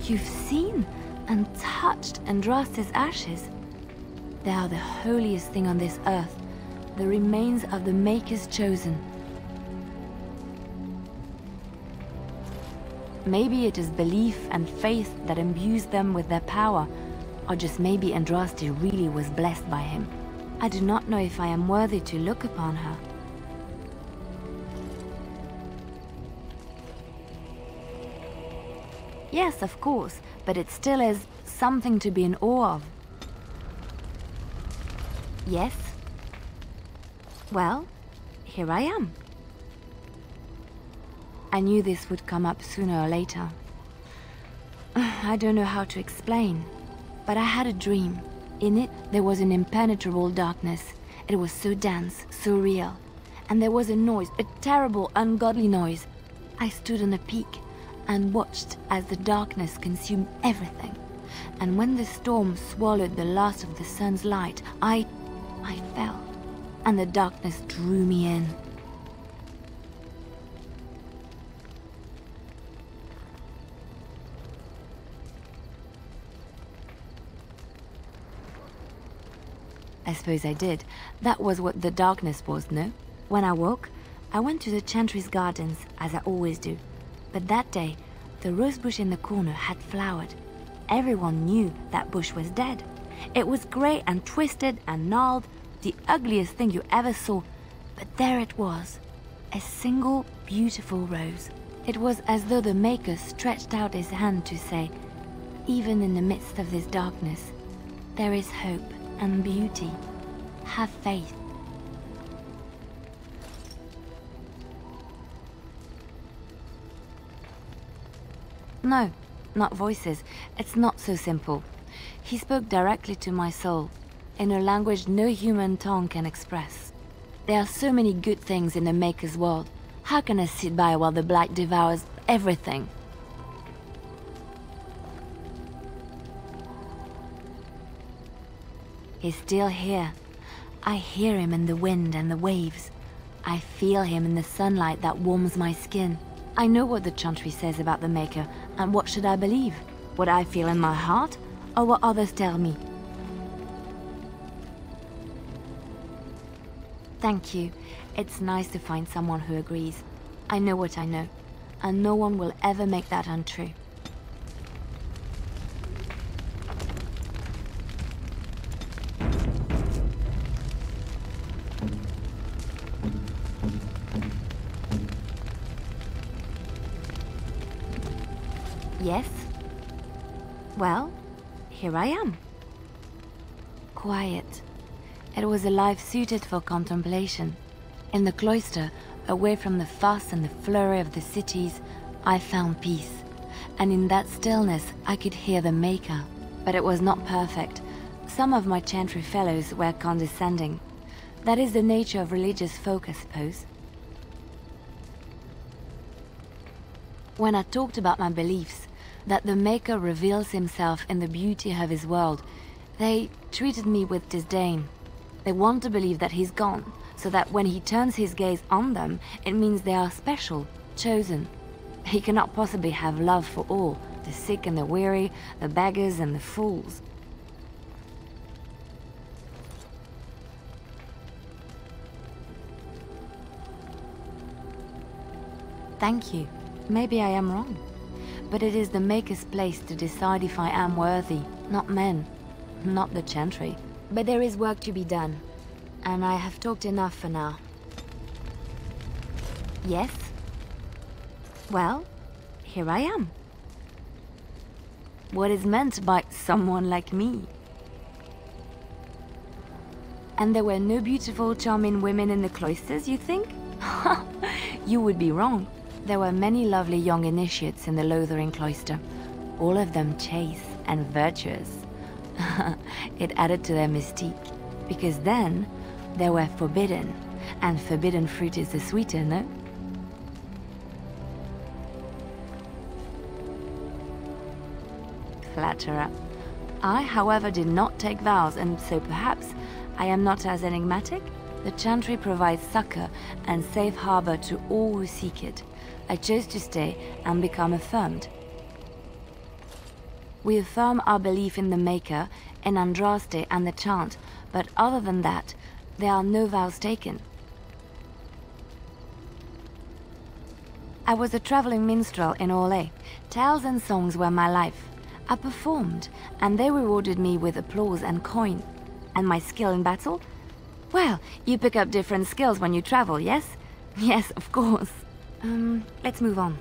You've seen and touched Andraste's ashes. They are the holiest thing on this earth, the remains of the Maker's chosen. Maybe it is belief and faith that imbues them with their power, or just maybe Andraste really was blessed by him. I do not know if I am worthy to look upon her. Yes, of course, but it still is something to be in awe of. Yes? Well, here I am. I knew this would come up sooner or later. I don't know how to explain, but I had a dream. In it, there was an impenetrable darkness. It was so dense, so real. And there was a noise, a terrible, ungodly noise. I stood on a peak and watched as the darkness consumed everything. And when the storm swallowed the last of the sun's light, I fell, and the darkness drew me in. I suppose I did. That was what the darkness was, no? When I woke, I went to the Chantry's gardens, as I always do. But that day, the rosebush in the corner had flowered. Everyone knew that bush was dead. It was grey and twisted and gnarled, the ugliest thing you ever saw. But there it was, a single beautiful rose. It was as though the Maker stretched out his hand to say, even in the midst of this darkness, there is hope and beauty. Have faith. No, not voices. It's not so simple. He spoke directly to my soul, in a language no human tongue can express. There are so many good things in the Maker's world. How can I sit by while the Black devours everything? He's still here. I hear him in the wind and the waves. I feel him in the sunlight that warms my skin. I know what the Chantry says about the Maker, and what should I believe? What I feel in my heart, or what others tell me? Thank you. It's nice to find someone who agrees. I know what I know, and no one will ever make that untrue. Yes? Well, here I am. Quiet. It was a life suited for contemplation. In the cloister, away from the fuss and the flurry of the cities, I found peace. And in that stillness, I could hear the Maker. But it was not perfect. Some of my Chantry fellows were condescending. That is the nature of religious folk, I suppose. When I talked about my beliefs, that the Maker reveals himself in the beauty of his world, they treated me with disdain. They want to believe that he's gone, so that when he turns his gaze on them, it means they are special, chosen. He cannot possibly have love for all, the sick and the weary, the beggars and the fools. Thank you. Maybe I am wrong. But it is the Maker's place to decide if I am worthy, not men, not the Chantry. But there is work to be done, and I have talked enough for now. Yes? Well, here I am. What is meant by someone like me? And there were no beautiful, charming women in the cloisters, you think? You would be wrong. There were many lovely young initiates in the Lothering cloister, all of them chaste and virtuous. It added to their mystique, because then they were forbidden, and forbidden fruit is the sweeter, no? Flatterer. I, however, did not take vows, and so perhaps I am not as enigmatic? The Chantry provides succor and safe harbor to all who seek it. I chose to stay and become affirmed. We affirm our belief in the Maker, in Andraste and the chant, but other than that, there are no vows taken. I was a traveling minstrel in Orlais. Tales and songs were my life. I performed, and they rewarded me with applause and coin. And my skill in battle? Well, you pick up different skills when you travel, yes? Yes, of course. Let's move on.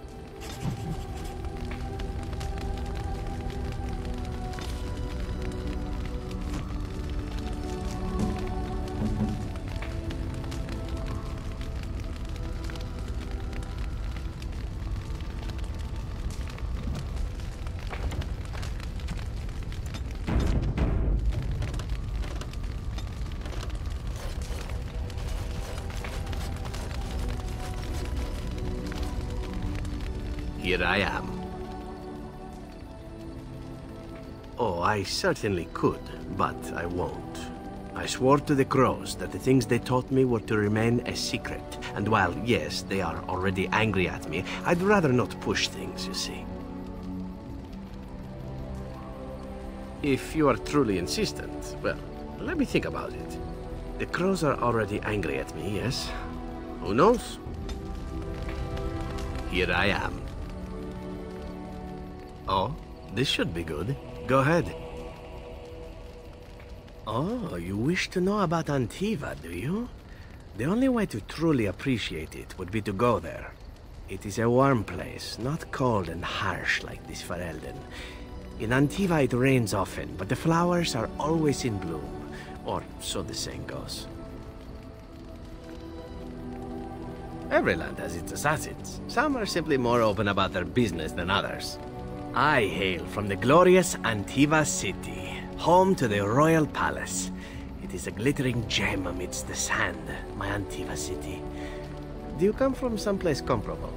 Here I am. Oh, I certainly could, but I won't. I swore to the crows that the things they taught me were to remain a secret. And while, yes, they are already angry at me, I'd rather not push things, you see. If you are truly insistent, well, let me think about it. The crows are already angry at me, yes? Who knows? Here I am. Oh, this should be good. Go ahead. Oh, you wish to know about Antiva, do you? The only way to truly appreciate it would be to go there. It is a warm place, not cold and harsh like this Ferelden. In Antiva it rains often, but the flowers are always in bloom. Or so the saying goes. Every land has its assassins. Some are simply more open about their business than others. I hail from the glorious Antiva city, home to the royal palace. It is a glittering gem amidst the sand, my Antiva city. Do you come from someplace comparable?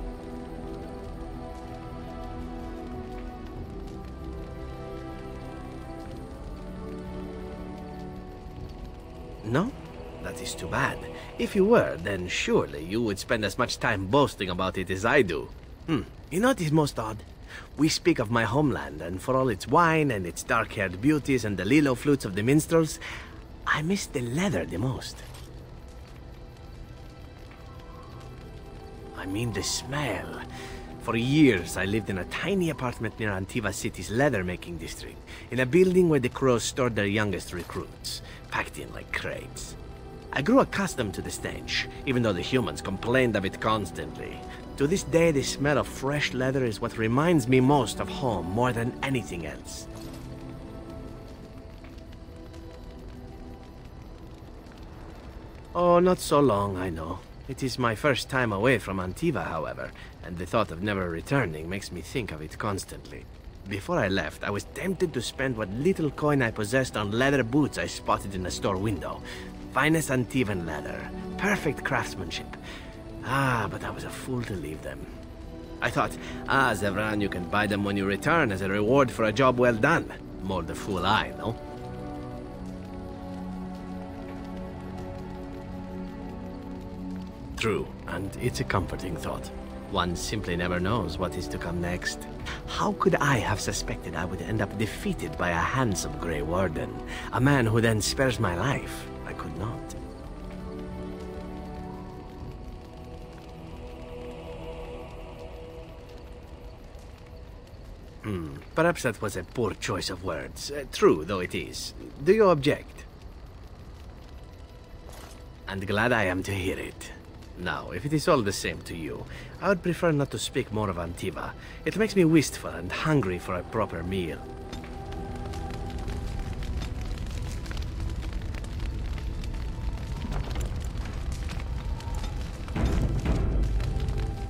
No? That is too bad. If you were, then surely you would spend as much time boasting about it as I do. You know what is most odd? We speak of my homeland, and for all its wine and its dark-haired beauties and the lilo flutes of the minstrels, I miss the leather the most. I mean the smell. For years, I lived in a tiny apartment near Antiva City's leather-making district, in a building where the crows stored their youngest recruits, packed in like crates. I grew accustomed to the stench, even though the humans complained of it constantly. To this day, the smell of fresh leather is what reminds me most of home more than anything else. Oh, not so long, I know. It is my first time away from Antiva, however, and the thought of never returning makes me think of it constantly. Before I left, I was tempted to spend what little coin I possessed on leather boots I spotted in a store window. Finest Antivan leather, perfect craftsmanship. But I was a fool to leave them. I thought, Zevran, you can buy them when you return as a reward for a job well done. More the fool I, no? True, and it's a comforting thought. One simply never knows what is to come next. How could I have suspected I would end up defeated by a handsome Grey Warden? A man who then spares my life? I could not. Perhaps that was a poor choice of words. True, though it is. Do you object? And glad I am to hear it. Now, if it is all the same to you, I would prefer not to speak more of Antiva. It makes me wistful and hungry for a proper meal.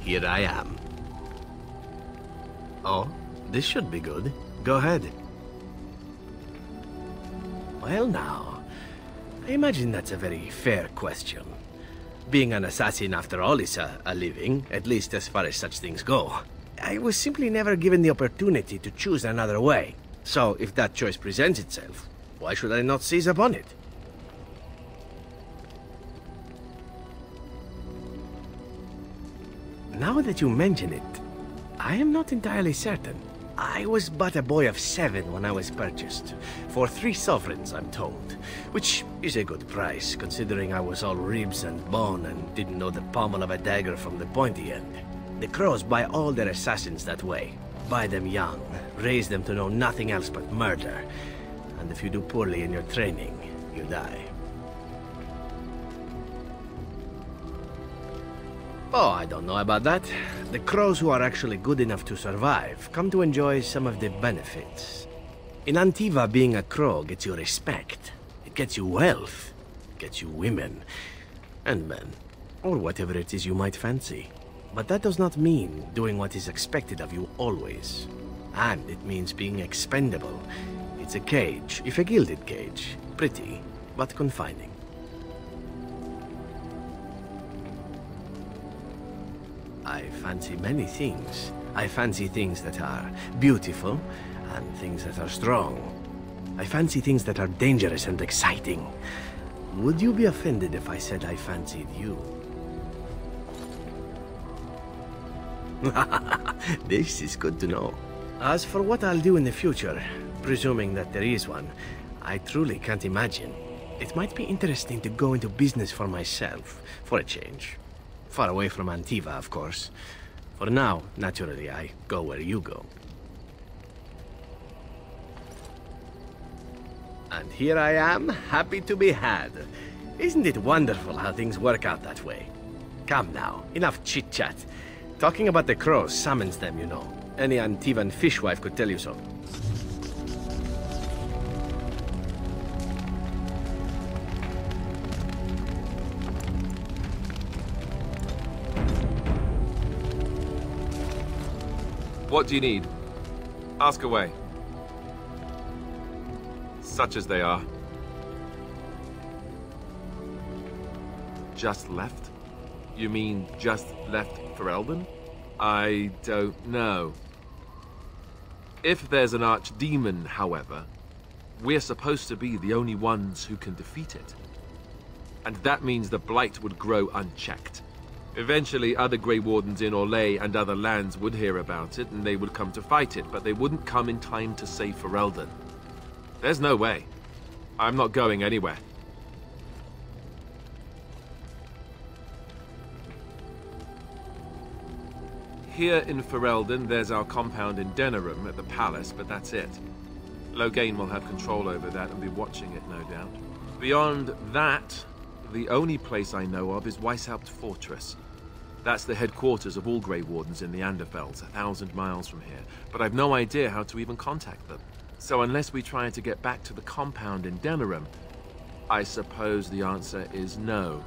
Here I am. Oh, this should be good. Go ahead. Well now, I imagine that's a very fair question. Being an assassin, after all, is a living, at least as far as such things go. I was simply never given the opportunity to choose another way. So, if that choice presents itself, why should I not seize upon it? Now that you mention it, I am not entirely certain. I was but a boy of 7 when I was purchased, for 3 sovereigns, I'm told, which is a good price, considering I was all ribs and bone and didn't know the pommel of a dagger from the pointy end. The crows buy all their assassins that way. Buy them young, raise them to know nothing else but murder, and if you do poorly in your training, you die. Oh, I don't know about that. The crows who are actually good enough to survive come to enjoy some of the benefits. In Antiva, being a crow gets you respect. It gets you wealth. It gets you women. And men. Or whatever it is you might fancy. But that does not mean doing what is expected of you always. And it means being expendable. It's a cage, if a gilded cage. Pretty, but confining. I fancy many things. I fancy things that are beautiful, and things that are strong. I fancy things that are dangerous and exciting. Would you be offended if I said I fancied you? This is good to know. As for what I'll do in the future, presuming that there is one, I truly can't imagine. It might be interesting to go into business for myself, for a change. Far away from Antiva, of course. For now, naturally, I go where you go. And here I am, happy to be had. Isn't it wonderful how things work out that way? Come now, enough chit-chat. Talking about the crows summons them, you know. Any Antivan fishwife could tell you so. What do you need? Ask away. Such as they are. Just left? You mean just left Ferelden? I don't know. If there's an archdemon, however, we're supposed to be the only ones who can defeat it. And that means the blight would grow unchecked. Eventually, other Grey Wardens in Orlais and other lands would hear about it, and they would come to fight it, but they wouldn't come in time to save Ferelden. There's no way. I'm not going anywhere. Here in Ferelden, there's our compound in Denerim at the palace, but that's it. Loghain will have control over that and be watching it, no doubt. Beyond that, the only place I know of is Weishaupt Fortress. That's the headquarters of all Grey Wardens in the Anderfelds, 1,000 miles from here. But I've no idea how to even contact them. So unless we try to get back to the compound in Denerim, I suppose the answer is no.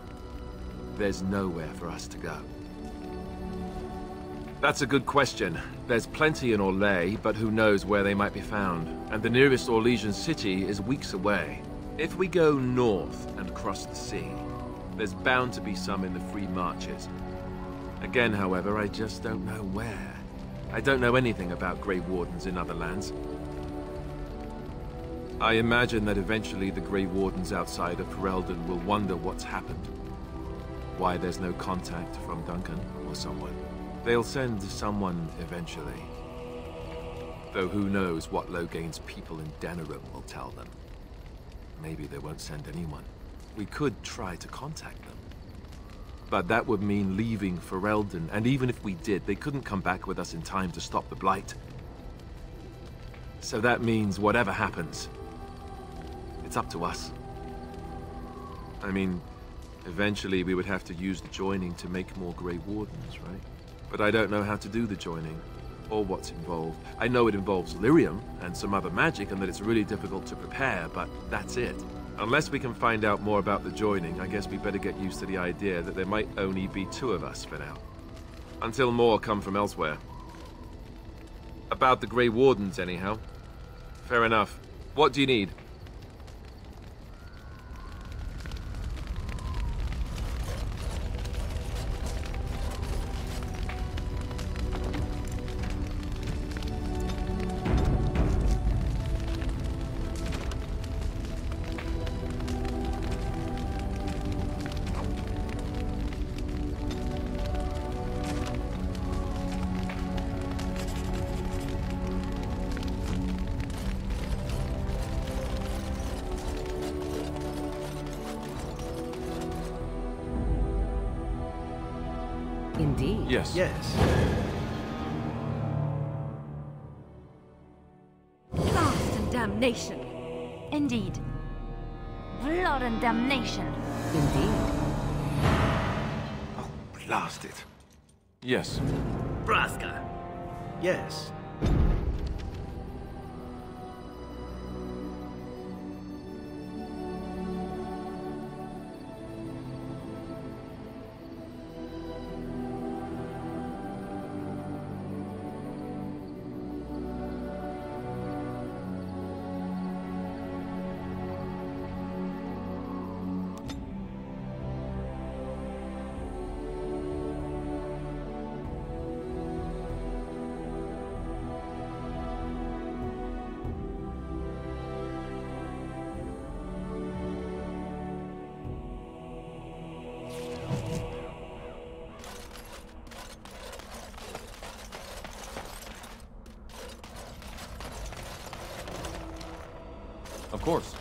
There's nowhere for us to go. That's a good question. There's plenty in Orlais, but who knows where they might be found. And the nearest Orlesian city is weeks away. If we go north and cross the sea, there's bound to be some in the Free Marches. Again, however, I just don't know where. I don't know anything about Grey Wardens in other lands. I imagine that eventually the Grey Wardens outside of Ferelden will wonder what's happened. Why there's no contact from Duncan or someone. They'll send someone eventually. Though who knows what Loghain's people in Denerim will tell them. Maybe they won't send anyone. We could try to contact them. But that would mean leaving Ferelden, and even if we did, they couldn't come back with us in time to stop the Blight. So that means whatever happens, it's up to us. I mean, eventually we would have to use the joining to make more Grey Wardens, right? But I don't know how to do the joining, or what's involved. I know it involves lyrium and some other magic, and that it's really difficult to prepare, but that's it. Unless we can find out more about the joining, I guess we better get used to the idea that there might only be 2 of us for now. Until more come from elsewhere. About the Grey Wardens, anyhow. Fair enough. What do you need? Yes. Yes. Blast and damnation. Indeed. Blood and damnation. Indeed. Oh, blast it. Yes. Braska. Yes. Of course.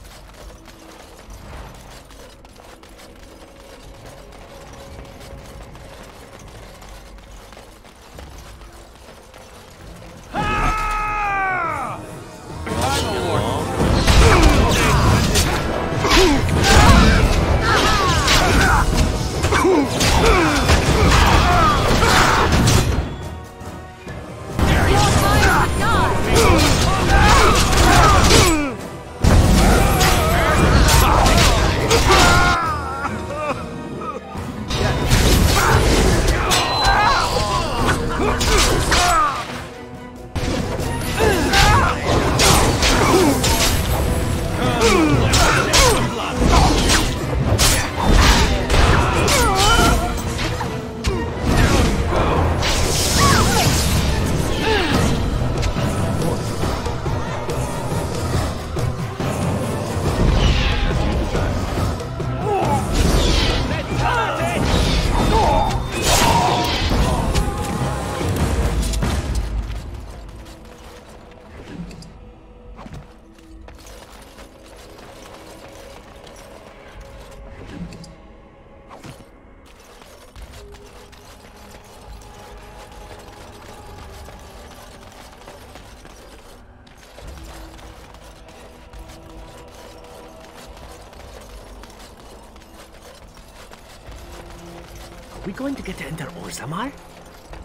Are we going to get to enter Orzammar?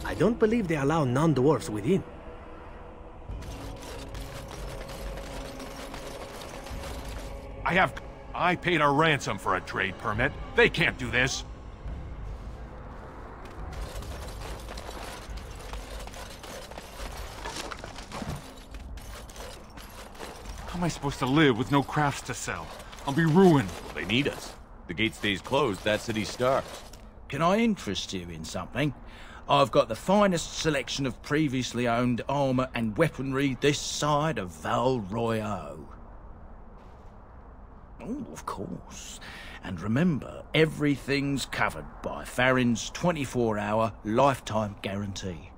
I don't believe they allow non-dwarfs within. I paid a ransom for a trade permit. They can't do this. How am I supposed to live with no crafts to sell? I'll be ruined. They need us. The gate stays closed, that city starves. Can I interest you in something? I've got the finest selection of previously owned armour and weaponry this side of Val Royeaux. Oh, of course. And remember, everything's covered by Farron's 24-hour lifetime guarantee.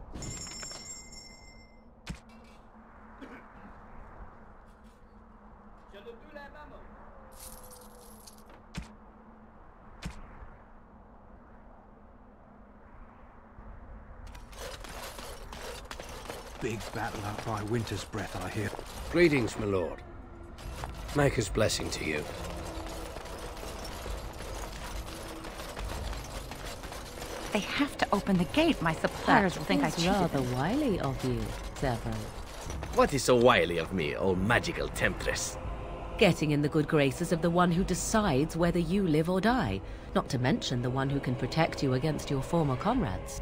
Big battle up by Winter's Breath, I hear. Greetings, my lord. Maker's blessing to you. They have to open the gate. My suppliers will think I cheated rather them. wily of you, Several. What is so wily of me, oh magical temptress? Getting in the good graces of the one who decides whether you live or die, not to mention the one who can protect you against your former comrades.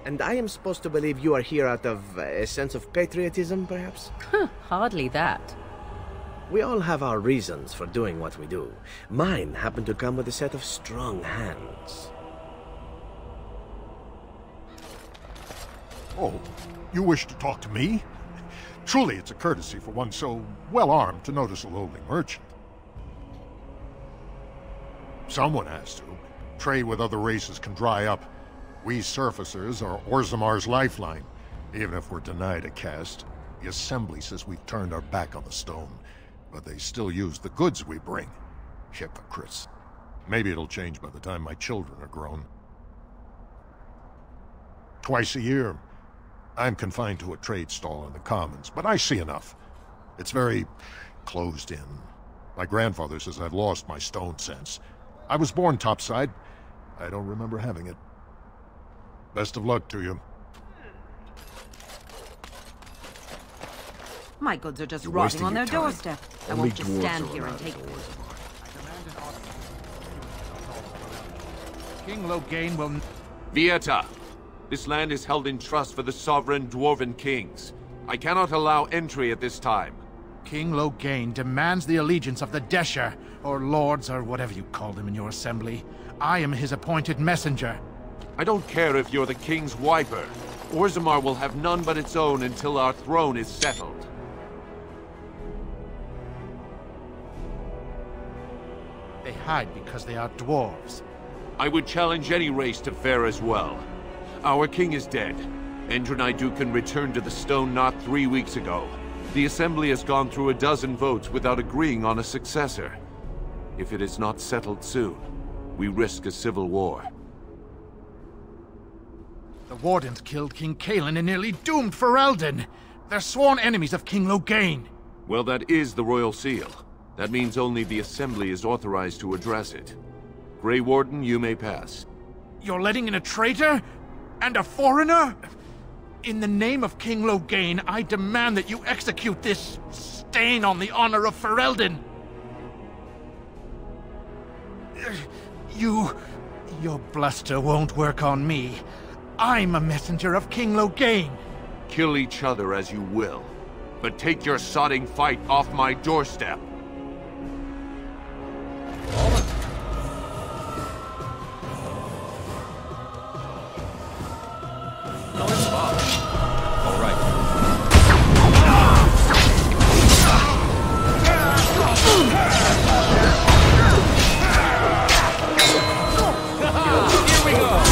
And I am supposed to believe you are here out of a sense of patriotism, perhaps? Hardly that. We all have our reasons for doing what we do. Mine happen to come with a set of strong hands. Oh, you wish to talk to me? Truly, it's a courtesy for one so well-armed to notice a lowly merchant. Someone has to. Trade with other races can dry up. We surfacers are Orzammar's lifeline. Even if we're denied a caste, the Assembly says we've turned our back on the stone, but they still use the goods we bring. Hypocrites. Maybe it'll change by the time my children are grown. twice a year. I'm confined to a trade stall in the Commons, but I see enough. It's very closed in. My grandfather says I've lost my stone sense. I was born topside. I don't remember having it. Best of luck to you. My goods are just rotting on their doorstep. I won't just stand here and take them. King Loghain will... Vieta! This land is held in trust for the sovereign dwarven kings. I cannot allow entry at this time. King Loghain demands the allegiance of the Desher, or lords, or whatever you call them in your assembly. I am his appointed messenger. I don't care if you're the king's wiper. Orzammar will have none but its own until our throne is settled. They hide because they are dwarves. I would challenge any race to fare as well. Our king is dead. Endrunai Dukan returned to the Stone Knot 3 weeks ago. The Assembly has gone through a dozen votes without agreeing on a successor. If it is not settled soon, we risk a civil war. The Wardens killed King Cailan and nearly doomed Ferelden. They're sworn enemies of King Loghain. Well, that is the Royal Seal. That means only the Assembly is authorized to address it. Grey Warden, you may pass. You're letting in a traitor? And a foreigner? In the name of King Loghain, I demand that you execute this stain on the honor of Ferelden. Your bluster won't work on me. I'm a messenger of King Loghain. Kill each other as you will, but take your sodding fight off my doorstep. All right. Here we go.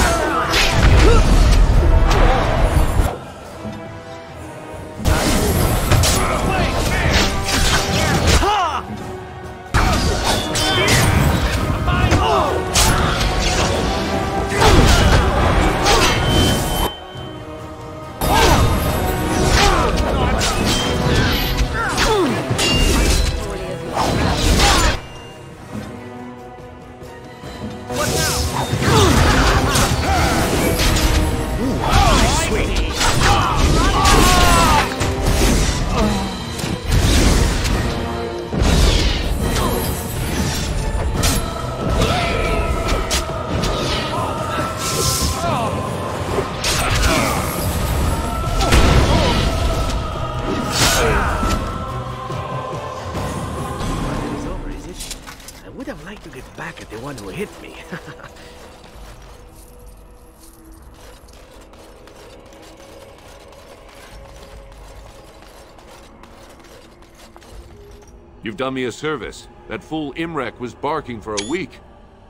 You've done me a service. That fool Imrek was barking for a week.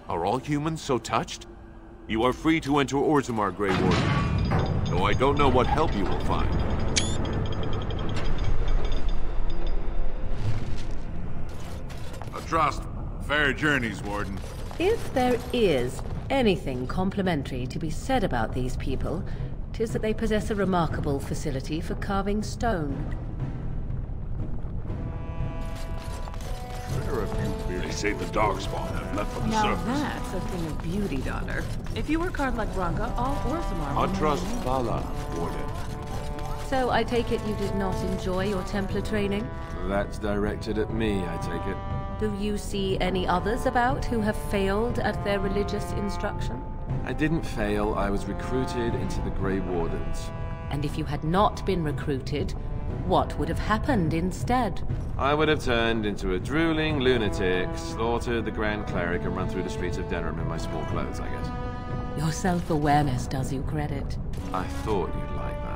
Are all humans so touched? You are free to enter Orzammar, Grey Warden. Though I don't know what help you will find. A trust. Fair journeys, Warden. If there is anything complimentary to be said about these people, 'tis that they possess a remarkable facility for carving stone. They say the dog spawn have left on the Now surface. that's a thing of beauty, daughter. If you work hard like Branka, all Orzammar I will trust know. Vala, Warden. So I take it you did not enjoy your Templar training? That's directed at me, I take it. Do you see any others about who have failed at their religious instruction? I didn't fail. I was recruited into the Grey Wardens. And if you had not been recruited, what would have happened instead? I would have turned into a drooling lunatic, slaughtered the Grand Cleric, and run through the streets of Denerim in my small clothes, I guess. Your self-awareness does you credit. I thought you'd like that.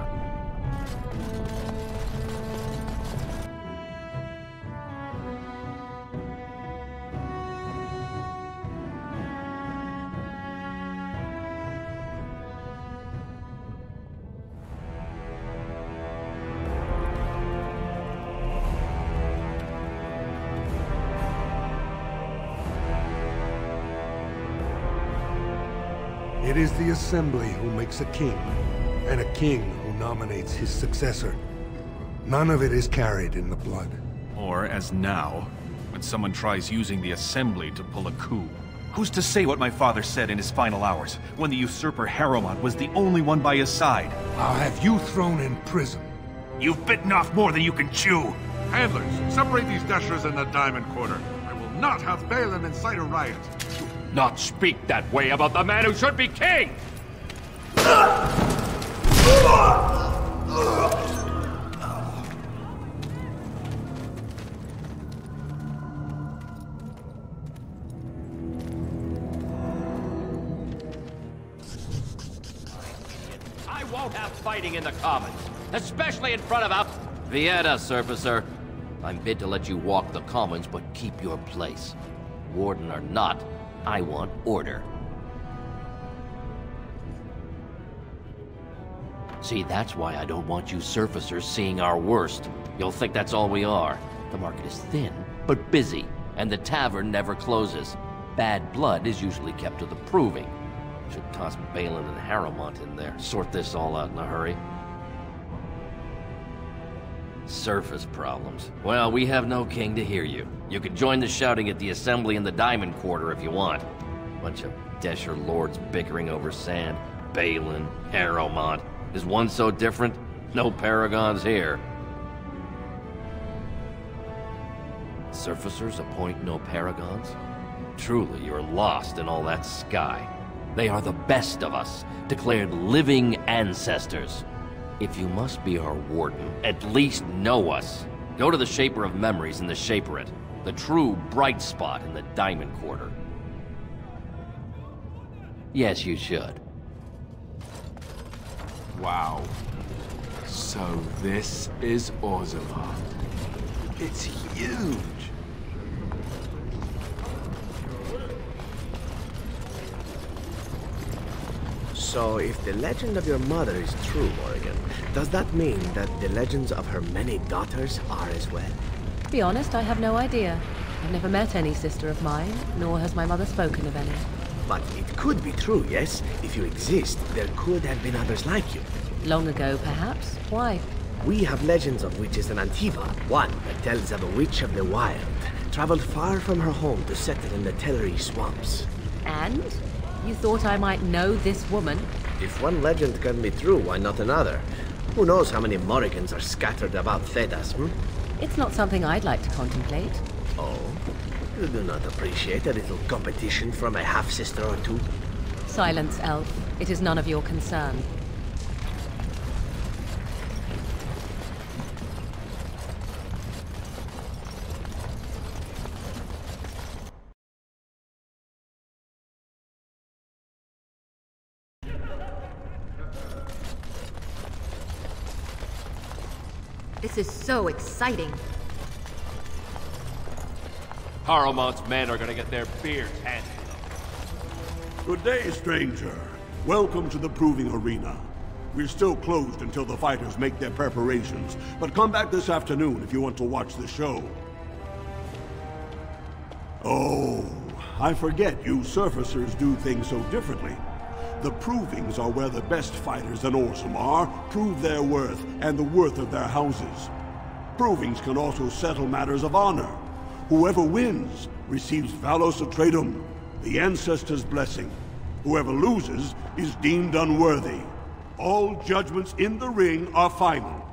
It is the Assembly who makes a king. and a king who nominates his successor. None of it is carried in the blood. Or, as now, when someone tries using the Assembly to pull a coup. Who's to say what my father said in his final hours, when the usurper Harrowmont was the only one by his side? I'll have you thrown in prison. You've bitten off more than you can chew. Handlers, separate these dashers in the diamond quarter. I will not have Balin incite a riot. Not speak that way about the man who should be king! I won't have fighting in the Commons, especially in front of a... Vieta, Surfacer. I'm bid to let you walk the Commons, but keep your place. Warden or not, I want order. See, that's why I don't want you surfacers seeing our worst. You'll think that's all we are. The market is thin, but busy, and the tavern never closes. Bad blood is usually kept to the proving. Should toss Balin and Harrowmont in there. Sort this all out in a hurry. Surface problems. Well, we have no king to hear you. You can join the shouting at the Assembly in the Diamond Quarter if you want. Bunch of Desher lords bickering over sand. Balin, Harrowmont. Is one so different? No paragons here. Surfacers appoint no paragons? Truly, you're lost in all that sky. They are the best of us, declared living ancestors. If you must be our warden, at least know us. Go to the Shaper of Memories in the Shaperate, the true bright spot in the Diamond Quarter. Yes, you should. Wow. So this is Orzammar. It's huge! So, if the legend of your mother is true, Morrigan, does that mean that the legends of her many daughters are as well? To be honest, I have no idea. I've never met any sister of mine, nor has my mother spoken of any. But it could be true, yes? If you exist, there could have been others like you. Long ago, perhaps. Why? We have legends of witches in Antiva. One that tells of a witch of the wild, traveled far from her home to settle in the Tellery swamps. And? You thought I might know this woman? If one legend can be true, why not another? Who knows how many Morrigans are scattered about Thedas, It's not something I'd like to contemplate. Oh? You do not appreciate a little competition from a half-sister or two? Silence, Elf. It is none of your concern. This is so exciting. Harrowmont's men are gonna get their beards handed to them. Good day, stranger. Welcome to the proving arena. We're still closed until the fighters make their preparations, but come back this afternoon if you want to watch the show. Oh, I forget you surfacers do things so differently. The provings are where the best fighters in Orzammar prove their worth and the worth of their houses. Provings can also settle matters of honor. Whoever wins receives Valos Atreidum, the Ancestor's blessing. Whoever loses is deemed unworthy. All judgments in the ring are final.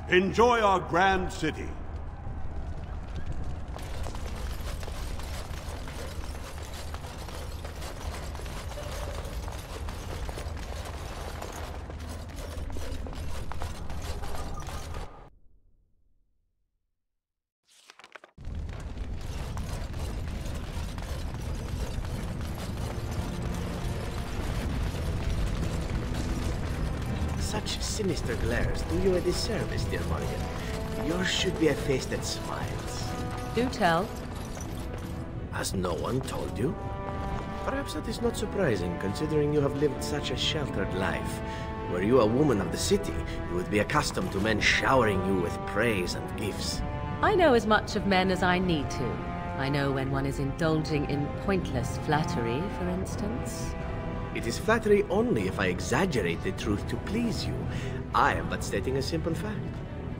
Enjoy our grand city. Such sinister glares do you a disservice, dear Morrigan. Yours should be a face that smiles. Do tell. Has no one told you? Perhaps that is not surprising, considering you have lived such a sheltered life. Were you a woman of the city, you would be accustomed to men showering you with praise and gifts. I know as much of men as I need to. I know when one is indulging in pointless flattery, for instance. It is flattery only if I exaggerate the truth to please you. I am but stating a simple fact.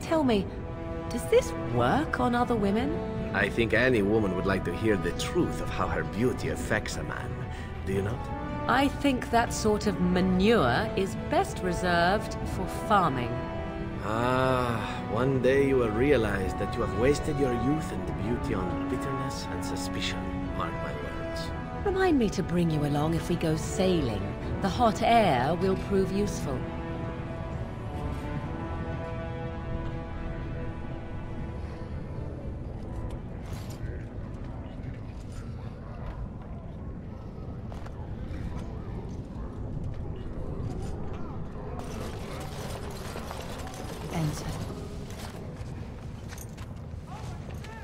Tell me, does this work on other women? I think any woman would like to hear the truth of how her beauty affects a man. Do you not? I think that sort of manure is best reserved for farming. One day you will realize that you have wasted your youth and beauty on bitterness and suspicion. Mark my words. Remind me to bring you along if we go sailing. The hot air will prove useful.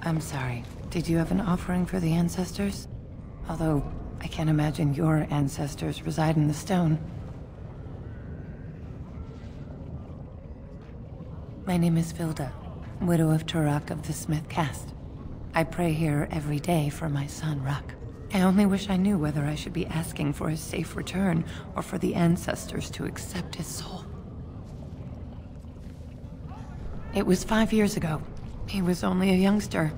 I'm sorry. Did you have an offering for the ancestors? Although, I can't imagine your ancestors reside in the stone. My name is Vilda, widow of Turak of the Smith caste. I pray here every day for my son, Rak. I only wish I knew whether I should be asking for his safe return or for the ancestors to accept his soul. It was 5 years ago. He was only a youngster.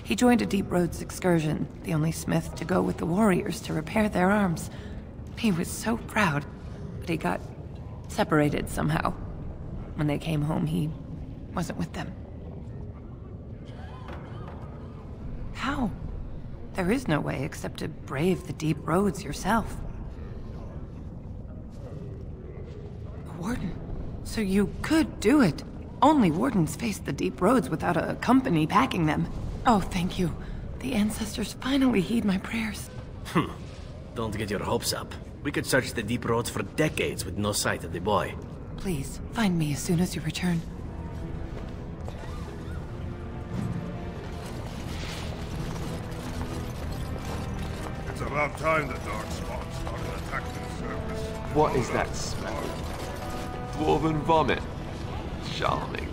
He joined a Deep Roads excursion, the only smith to go with the warriors to repair their arms. He was so proud, but he got separated somehow. When they came home, he wasn't with them. How? There is no way except to brave the Deep Roads yourself. A warden? So you could do it. Only wardens face the Deep Roads without a company packing them. Oh, thank you. The ancestors finally heed my prayers. Don't get your hopes up. We could search the Deep Roads for decades with no sight of the boy. Please, find me as soon as you return. It's about time the dark spots started attacking the surface. What is that smell? Dwarven vomit. Charming.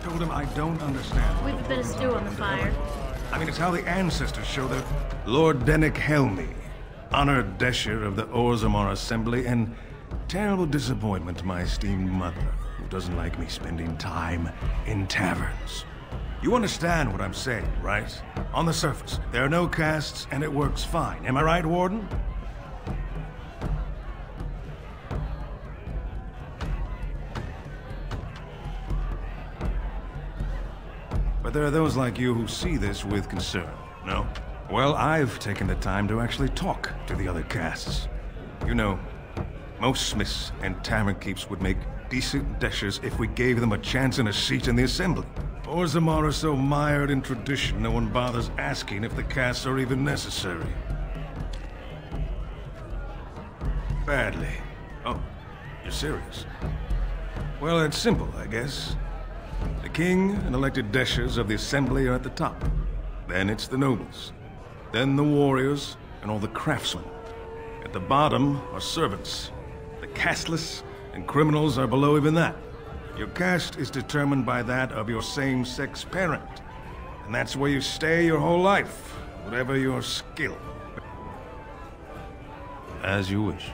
Told him I don't understand. We've a bit of stew on the fire. I mean, it's how the ancestors show their... Lord Dennick Helmy, honored Desher of the Orzammar Assembly, and terrible disappointment to my esteemed mother, who doesn't like me spending time in taverns. You understand what I'm saying, right? On the surface, there are no castes, and it works fine. Am I right, Warden? But there are those like you who see this with concern, no? Well, I've taken the time to actually talk to the other castes. You know, most smiths and tavern keeps would make decent deshers if we gave them a chance and a seat in the assembly. Orzammar are so mired in tradition, no one bothers asking if the castes are even necessary. Badly. Oh, you're serious? Well, it's simple, I guess. The king and elected deshers of the assembly are at the top. Then it's the nobles. Then the warriors and all the craftsmen. At the bottom are servants. The casteless and criminals are below even that. Your caste is determined by that of your same-sex parent. And that's where you stay your whole life, whatever your skill. As you wish.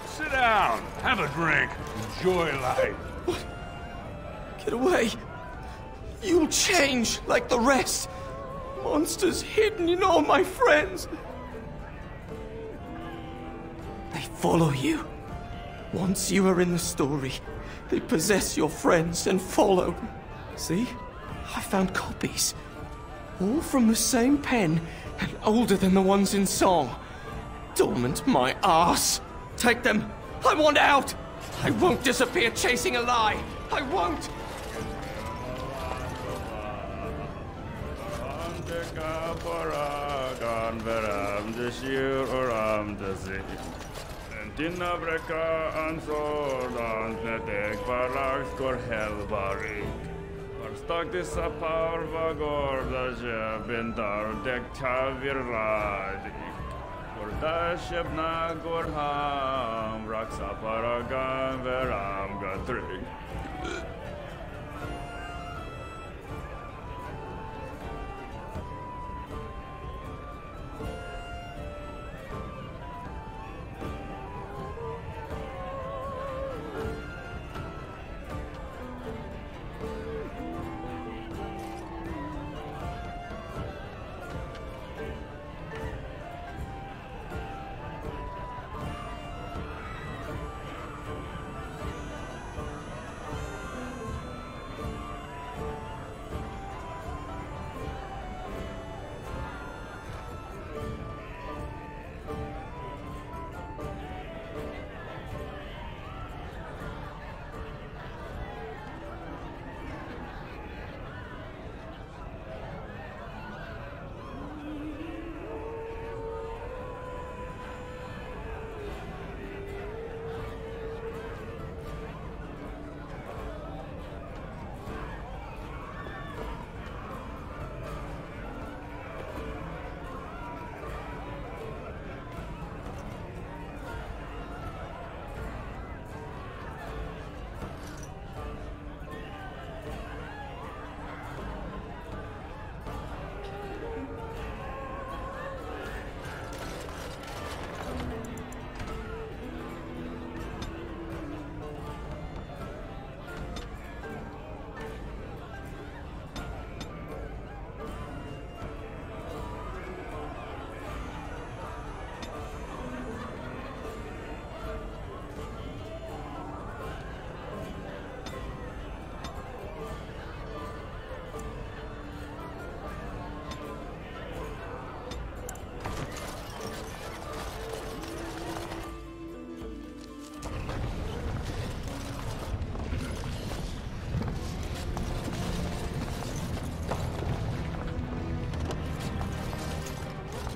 Sit down, have a drink, enjoy life. What? Get away. You'll change like the rest. Monsters hidden in all my friends. They follow you. Once you are in the story, they possess your friends and follow. See? I found copies. All from the same pen, and older than the ones in song. Dormant my ass. Take them. I want out. I won't disappear chasing a lie. I won't. Dinnabreka ansådant nedeg baraks går helbarik. Arstak dissa parva gorda jebindar deg tavirradik. Kordashevna Gorham, Raksaparagan Veram Gatrig.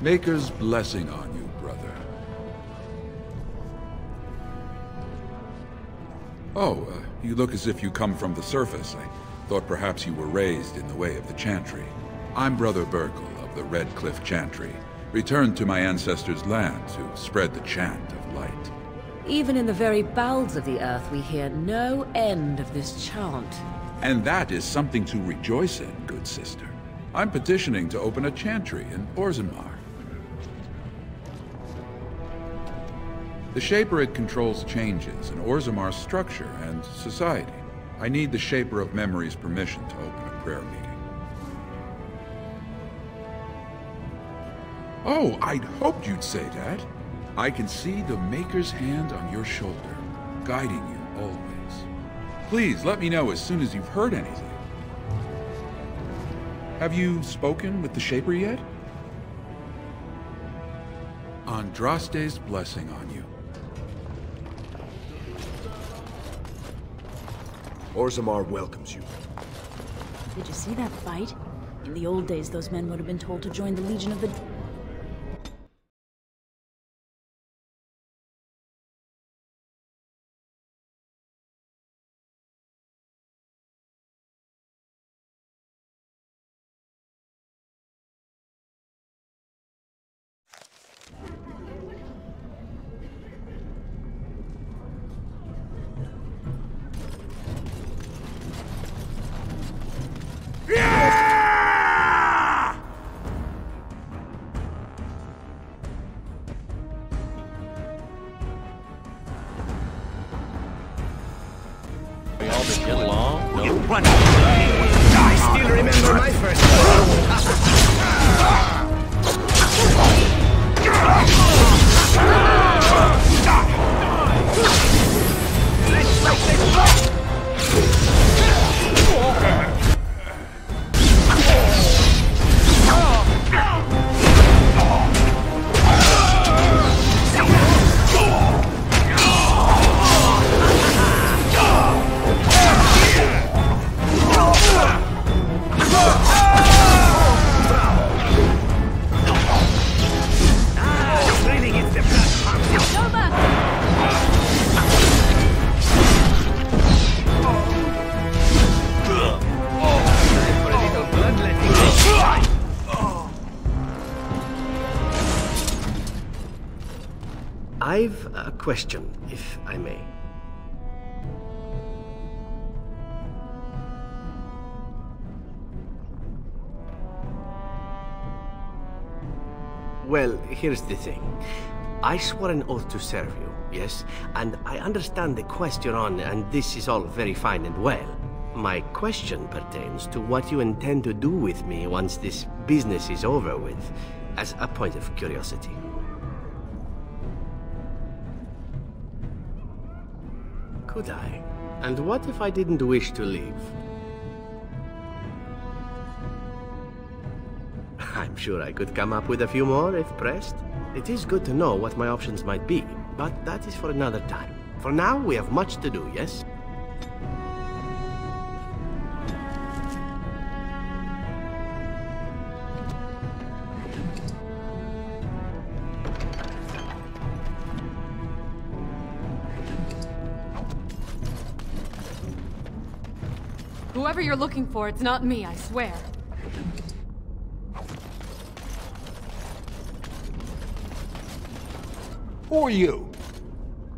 Maker's blessing on you, brother. Oh, you look as if you come from the surface. I thought perhaps you were raised in the way of the Chantry. I'm Brother Burkle of the Red Cliff Chantry, returned to my ancestors' land to spread the chant of light. Even in the very bowels of the earth, we hear no end of this chant. And that is something to rejoice in, good sister. I'm petitioning to open a chantry in Orzammar. The Shaperid controls changes in Orzammar's structure and society. I need the Shaper of Memory's permission to open a prayer meeting. Oh, I'd hoped you'd say that. I can see the Maker's hand on your shoulder, guiding you always. Please let me know as soon as you've heard anything. Have you spoken with the Shaper yet? Andraste's blessing on you. Orzammar welcomes you. Did you see that fight? In the old days, those men would have been told to join the Legion of the... I still remember my first question, if I may. Well, here's the thing. I swore an oath to serve you, yes? And I understand the quest you're on, and this is all very fine and well. My question pertains to what you intend to do with me once this business is over with, as a point of curiosity. Could I? And what if I didn't wish to leave? I'm sure I could come up with a few more if pressed. It is good to know what my options might be, but that is for another time. For now, we have much to do, yes? Whoever you're looking for, it's not me, I swear. Who are you?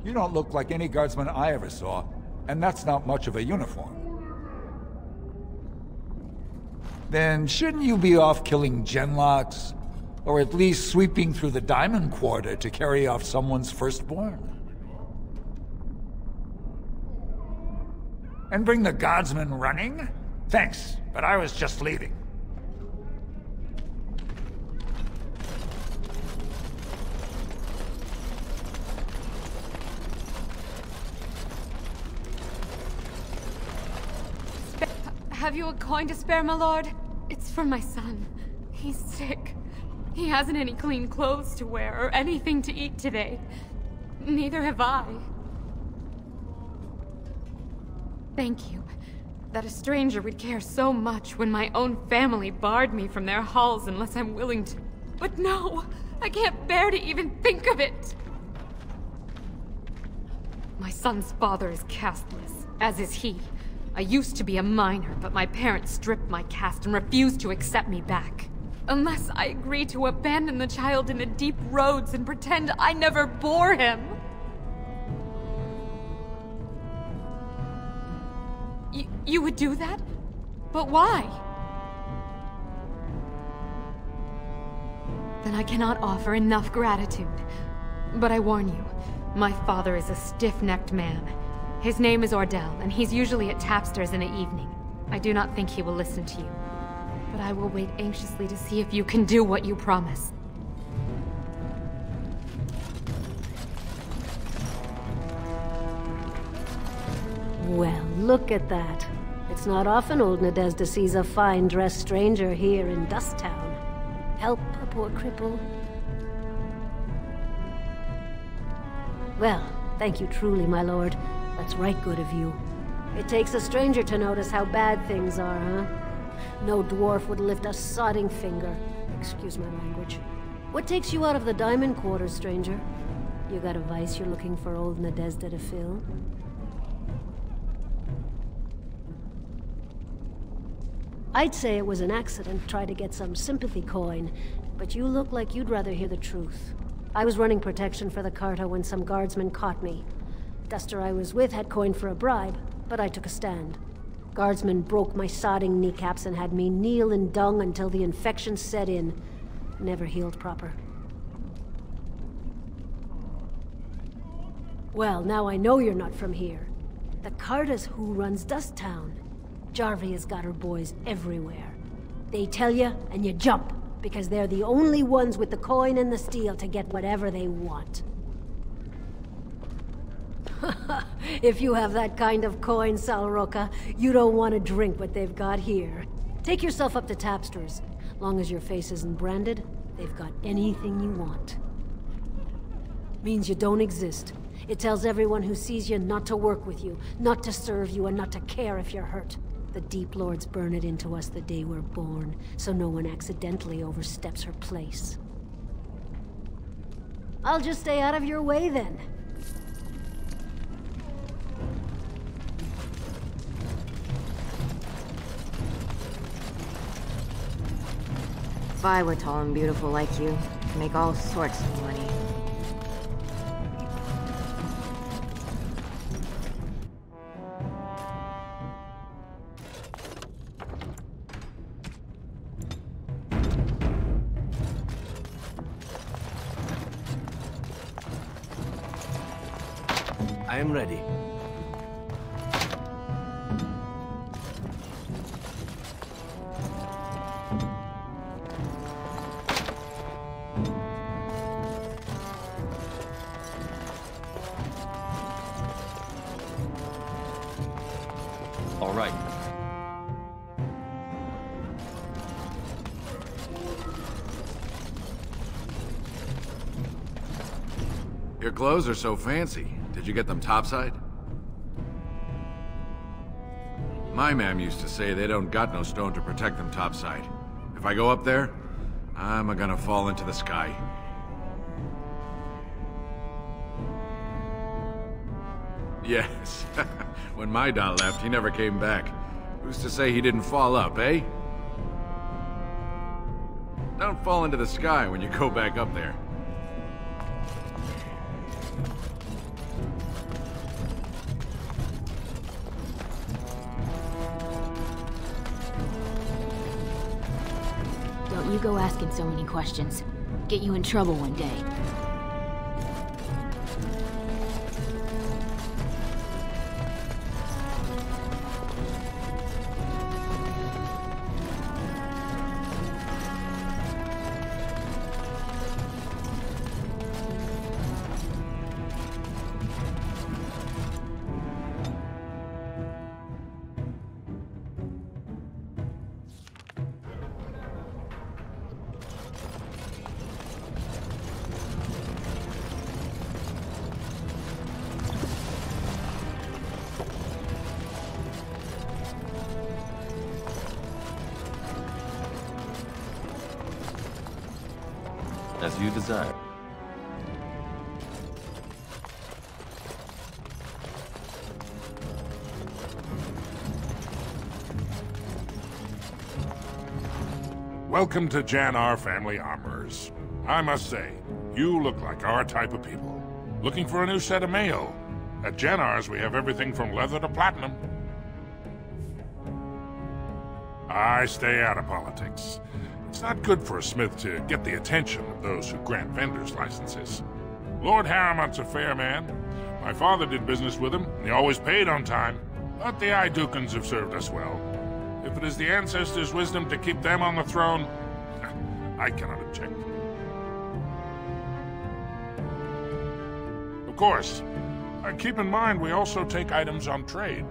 You don't look like any guardsman I ever saw, and that's not much of a uniform. Then shouldn't you be off killing genlocks? Or at least sweeping through the Diamond Quarter to carry off someone's firstborn? And bring the guardsmen running? Thanks, but I was just leaving. Have you a coin to spare, my lord? It's for my son. He's sick. He hasn't any clean clothes to wear or anything to eat today. Neither have I. Thank you. That a stranger would care so much when my own family barred me from their halls unless I'm willing to. But no! I can't bear to even think of it! My son's father is casteless, as is he. I used to be a minor, but my parents stripped my caste and refused to accept me back. Unless I agree to abandon the child in the deep roads and pretend I never bore him. You would do that? But why? Then I cannot offer enough gratitude. But I warn you, my father is a stiff-necked man. His name is Ordell, and he's usually at Tapster's in the evening. I do not think he will listen to you. But I will wait anxiously to see if you can do what you promise. Well, look at that. It's not often old Nadezhda sees a fine-dressed stranger here in Dust Town. Help a poor cripple. Well, thank you truly, my lord. That's right good of you. It takes a stranger to notice how bad things are, huh? No dwarf would lift a sodding finger. Excuse my language. What takes you out of the Diamond Quarter, stranger? You got a vice you're looking for old Nadezhda to fill? I'd say it was an accident, try to get some sympathy coin, but you look like you'd rather hear the truth. I was running protection for the Carta when some guardsmen caught me. Duster I was with had coin for a bribe, but I took a stand. Guardsmen broke my sodding kneecaps and had me kneel in dung until the infection set in. Never healed proper. Well, now I know you're not from here. The Carta's who runs Dust Town. Jarvia's got her boys everywhere. They tell you, and you jump, because they're the only ones with the coin and the steel to get whatever they want. If you have that kind of coin, Salroka, you don't want to drink what they've got here. Take yourself up to Tapster's. Long as your face isn't branded, they've got anything you want. Means you don't exist. It tells everyone who sees you not to work with you, not to serve you, and not to care if you're hurt. The Deep Lords burn it into us the day we're born, so no one accidentally oversteps her place. I'll just stay out of your way then. If I were tall and beautiful like you, I'd make all sorts of money. I am ready. All right. Your clothes are so fancy. Did you get them topside? My ma'am used to say they don't got no stone to protect them topside. If I go up there, I'm gonna fall into the sky. Yes. When my dad left, he never came back. Who's to say he didn't fall up, eh? Don't fall into the sky when you go back up there. Don't you go asking so many questions. Get you in trouble one day. As you desire. Welcome to Jan Family Armorers. I must say, you look like our type of people. Looking for a new set of mail? At Janar's, we have everything from leather to platinum. I stay out of politics. It's not good for a smith to get the attention of those who grant vendors licenses. Lord Harriman's a fair man. My father did business with him, and he always paid on time. But the Idukans have served us well. If it is the ancestors' wisdom to keep them on the throne, I cannot object. Of course, keep in mind we also take items on trade.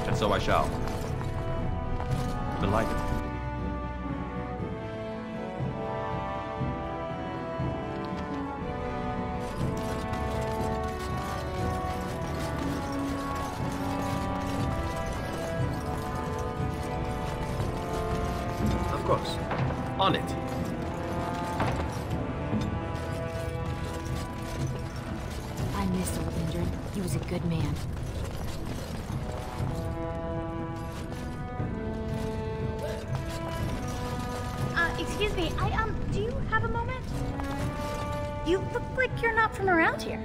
And so I shall. Delighted. Of course. On it. I miss Ollivander. He was a good man. Excuse me, do you have a moment? You look like you're not from around here.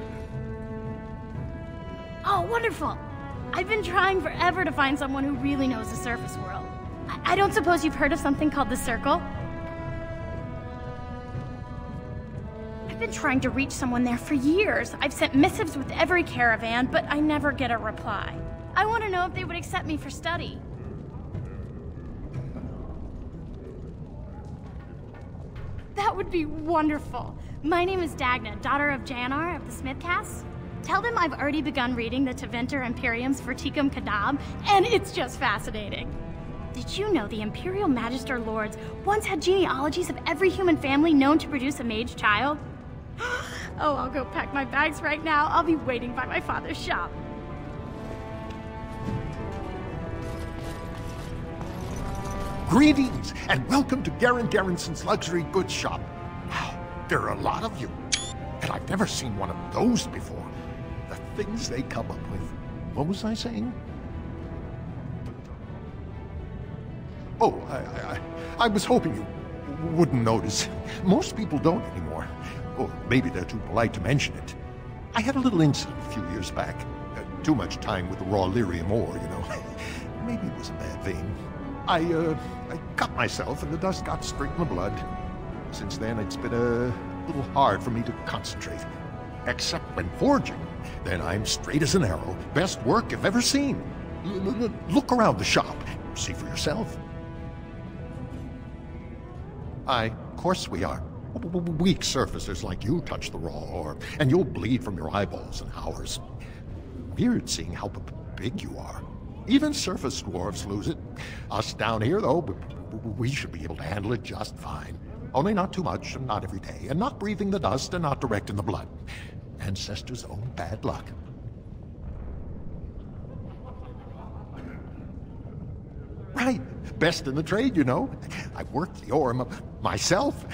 Oh, wonderful! I've been trying forever to find someone who really knows the surface world. I don't suppose you've heard of something called the Circle? I've been trying to reach someone there for years. I've sent missives with every caravan, but I never get a reply. I want to know if they would accept me for study. That would be wonderful. My name is Dagna, daughter of Janar of the Smithcast. Tell them I've already begun reading the Tevinter Imperium's Verticum Kadab, and it's just fascinating. Did you know the Imperial Magister Lords once had genealogies of every human family known to produce a mage child? Oh, I'll go pack my bags right now. I'll be waiting by my father's shop. Greetings, and welcome to Garen Garrison's luxury goods shop. Wow, there are a lot of you, and I've never seen one of those before. The things they come up with. What was I saying? Oh, I was hoping you wouldn't notice. Most people don't anymore. Or maybe they're too polite to mention it. I had a little incident a few years back. Too much time with the raw lyrium ore, you know. Maybe it was a bad thing. I cut myself and the dust got straight in the blood. Since then, it's been a little hard for me to concentrate. Except when forging. Then I'm straight as an arrow. Best work you've ever seen. Look around the shop. See for yourself. Of course we are. Weak surfacers like you touch the raw ore, and you'll bleed from your eyeballs in hours. Weird seeing how big you are. Even surface dwarves lose it. Us down here, though, we should be able to handle it just fine. Only not too much, and not every day, and not breathing the dust, and not direct in the blood. Ancestors' own bad luck. Right. Best in the trade, you know. I've worked the ore myself.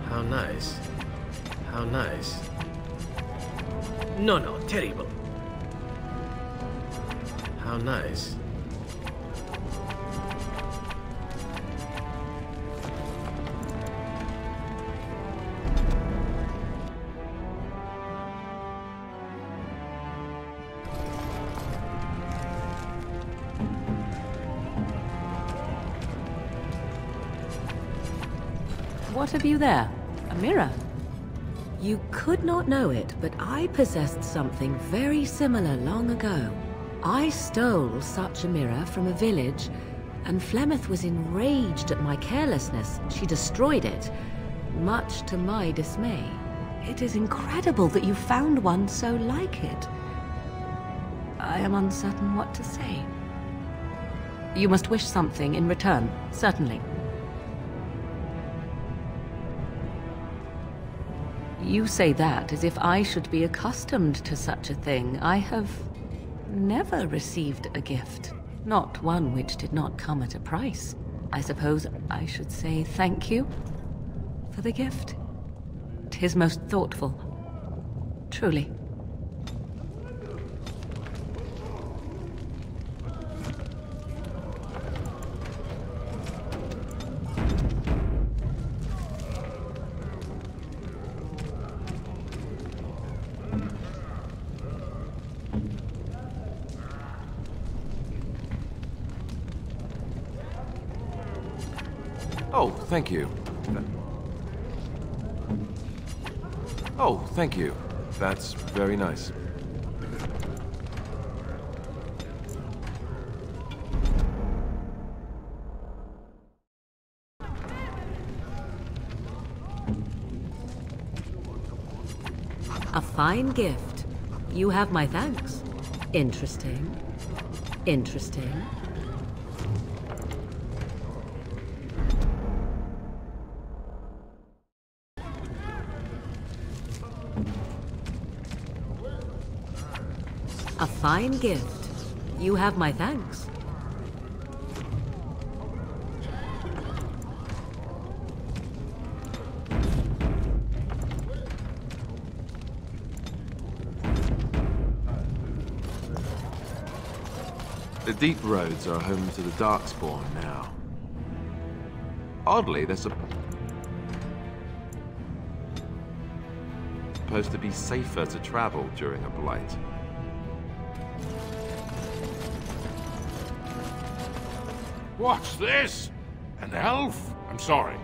How nice. How nice. No, terrible. How nice. What have you there? A mirror? You could not know it, but I possessed something very similar long ago. I stole such a mirror from a village, and Flemeth was enraged at my carelessness. She destroyed it, much to my dismay. It is incredible that you found one so like it. I am uncertain what to say. You must wish something in return, certainly. You say that as if I should be accustomed to such a thing. I have never received a gift, not one which did not come at a price. I suppose I should say thank you for the gift. 'Tis most thoughtful, truly. Oh, thank you. Oh, thank you. That's very nice. A fine gift. You have my thanks. Interesting. Interesting. A fine gift. You have my thanks. The deep roads are home to the Darkspawn now. Oddly, they're supposed to be safer to travel during a blight. What's this? An elf? I'm sorry,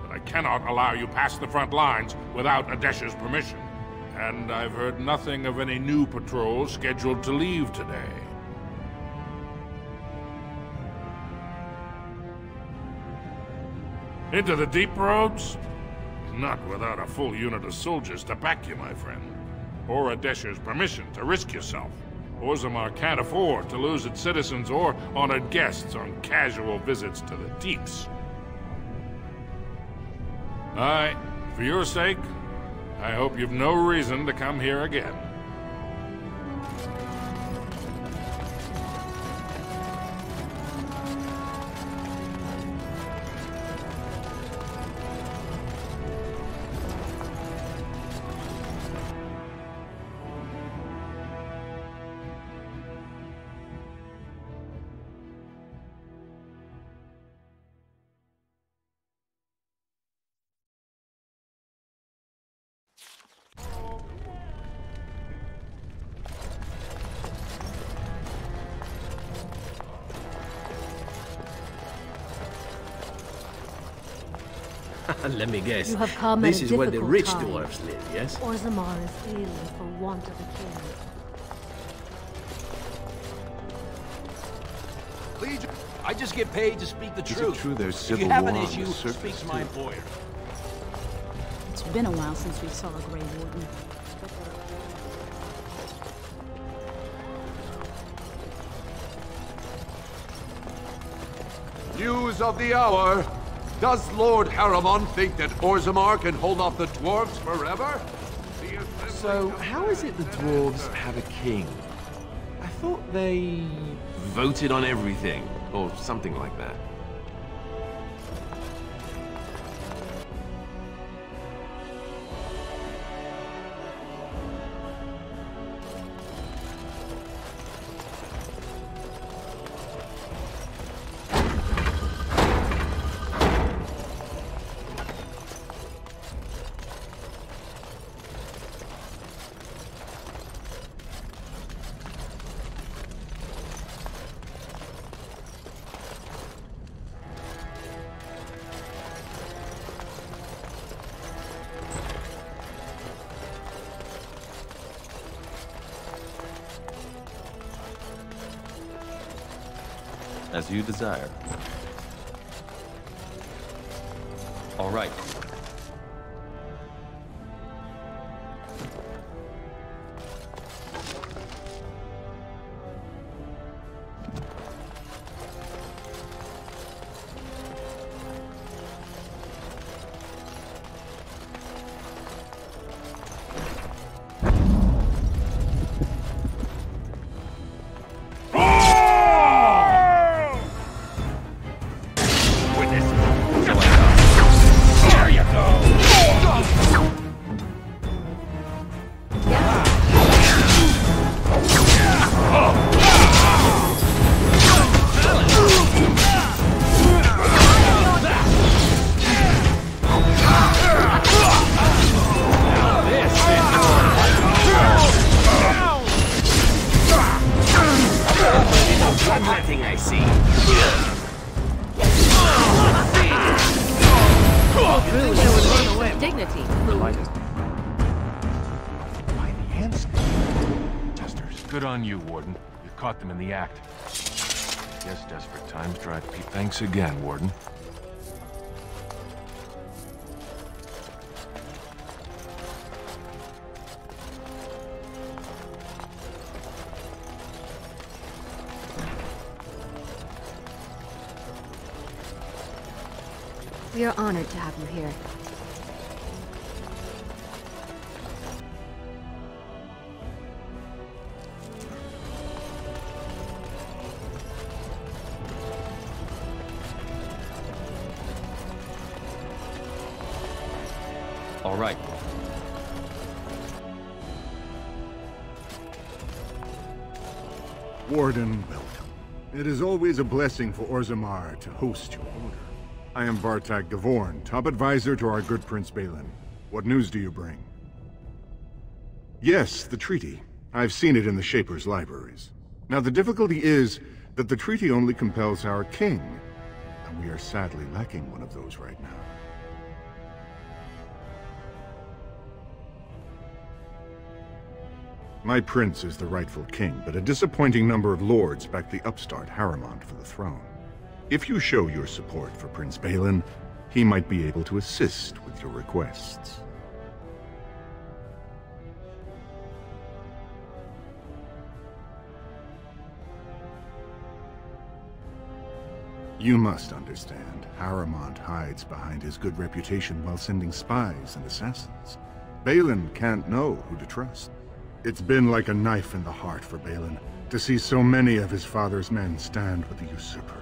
but I cannot allow you past the front lines without Adesh's permission. And I've heard nothing of any new patrols scheduled to leave today. Into the deep roads? Not without a full unit of soldiers to back you, my friend. Or Adesh's permission to risk yourself. Orzammar can't afford to lose its citizens or honored guests on casual visits to the deeps. Aye, for your sake, I hope you've no reason to come here again. Let me guess. You have come this at a is where the difficult rich time. dwarves live, yes? Orzammar is ailing for want of a king. Legion, I just get paid to speak the Is it truth. true there's If civil you have war an on the issue, surface, speak to my too? employer. It's been a while since we saw a Grey Warden. News of the hour. Does Lord Harriman think that Orzammar can hold off the dwarves forever? So, how is it the dwarves have a king? I thought they voted on everything, or something like that. As you desire. All right. Good on you, Warden. You caught them in the act. Guess desperate times drive people. Thanks again, Warden. We are honored to have you here. All right. Warden, welcome. It is always a blessing for Orzammar to host your order. I am Vartak Gavorn, top advisor to our good Prince Balin. What news do you bring? Yes, the treaty. I've seen it in the Shaper's libraries. Now the difficulty is that the treaty only compels our king, and we are sadly lacking one of those right now. My prince is the rightful king, but a disappointing number of lords back the upstart Haramond for the throne. If you show your support for Prince Balin, he might be able to assist with your requests. You must understand, Haramond hides behind his good reputation while sending spies and assassins. Balin can't know who to trust. It's been like a knife in the heart for Balin to see so many of his father's men stand with the usurper.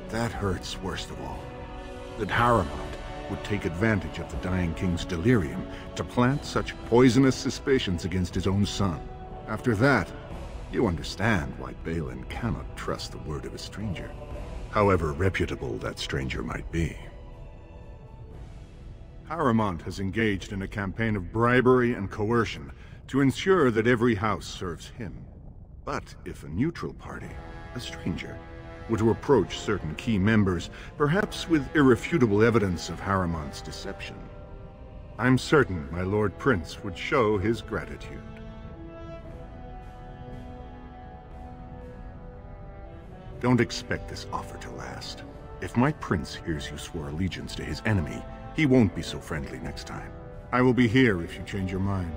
That hurts worst of all. That Haramond would take advantage of the dying king's delirium to plant such poisonous suspicions against his own son. After that, you understand why Balin cannot trust the word of a stranger, however reputable that stranger might be. Haramond has engaged in a campaign of bribery and coercion to ensure that every house serves him. But if a neutral party, a stranger, were to approach certain key members, perhaps with irrefutable evidence of Haramond's deception, I'm certain my Lord Prince would show his gratitude. Don't expect this offer to last. If my prince hears you swore allegiance to his enemy, he won't be so friendly next time. I will be here if you change your mind.